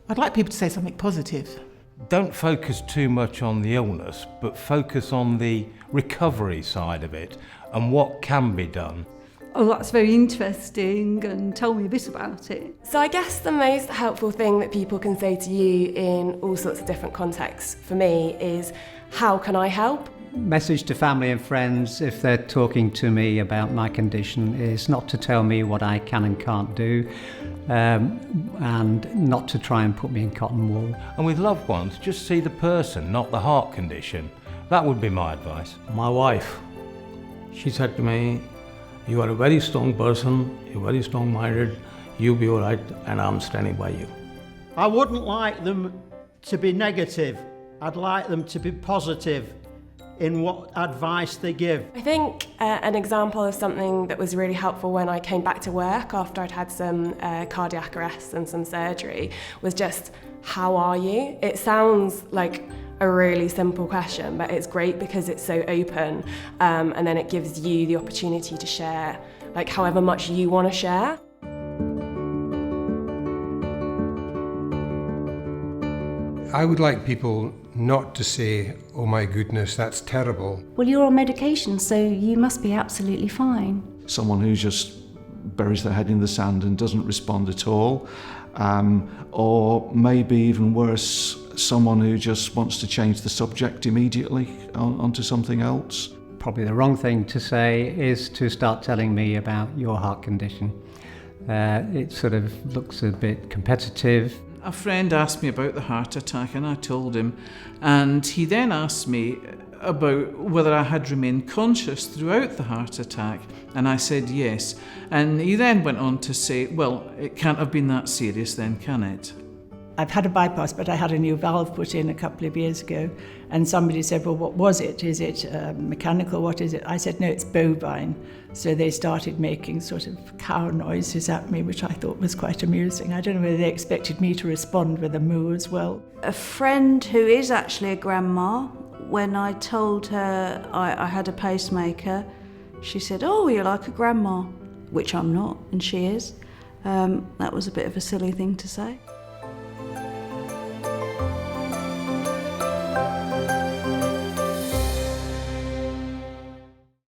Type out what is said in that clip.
I'd like people to say something positive. Don't focus too much on the illness, but focus on the recovery side of it and what can be done. Oh, that's very interesting, and tell me a bit about it. So I guess the most helpful thing that people can say to you in all sorts of different contexts for me is, how can I help? Message to family and friends, if they're talking to me about my condition, is not to tell me what I can and can't do, and not to try and put me in cotton wool. And with loved ones, just see the person, not the heart condition. That would be my advice. My wife, she said to me, "You are a very strong person, you're very strong-minded, you'll be all right, and I'm standing by you." I wouldn't like them to be negative. I'd like them to be positive in what advice they give. I think an example of something that was really helpful when I came back to work after I'd had some cardiac arrest and some surgery was just, how are you? It sounds like a really simple question, but it's great because it's so open, and then it gives you the opportunity to share, like, however much you want to share. I would like people not to say, "Oh my goodness, that's terrible." Well, you're on medication, so you must be absolutely fine. Someone who just buries their head in the sand and doesn't respond at all, or maybe even worse, someone who just wants to change the subject immediately onto something else. Probably the wrong thing to say is to start telling me about your heart condition. It sort of looks a bit competitive. A friend asked me about the heart attack and I told him, and he then asked me about whether I had remained conscious throughout the heart attack, and I said yes. And he then went on to say, well, it can't have been that serious then, can it? I've had a bypass, but I had a new valve put in a couple of years ago, and somebody said, well, what was it? Is it mechanical? What is it? I said, no, it's bovine. So they started making sort of cow noises at me, which I thought was quite amusing. I don't know whether they expected me to respond with a moo as well. A friend who is actually a grandma, when I told her I had a pacemaker, she said, oh, you're like a grandma, which I'm not, and she is. That was a bit of a silly thing to say.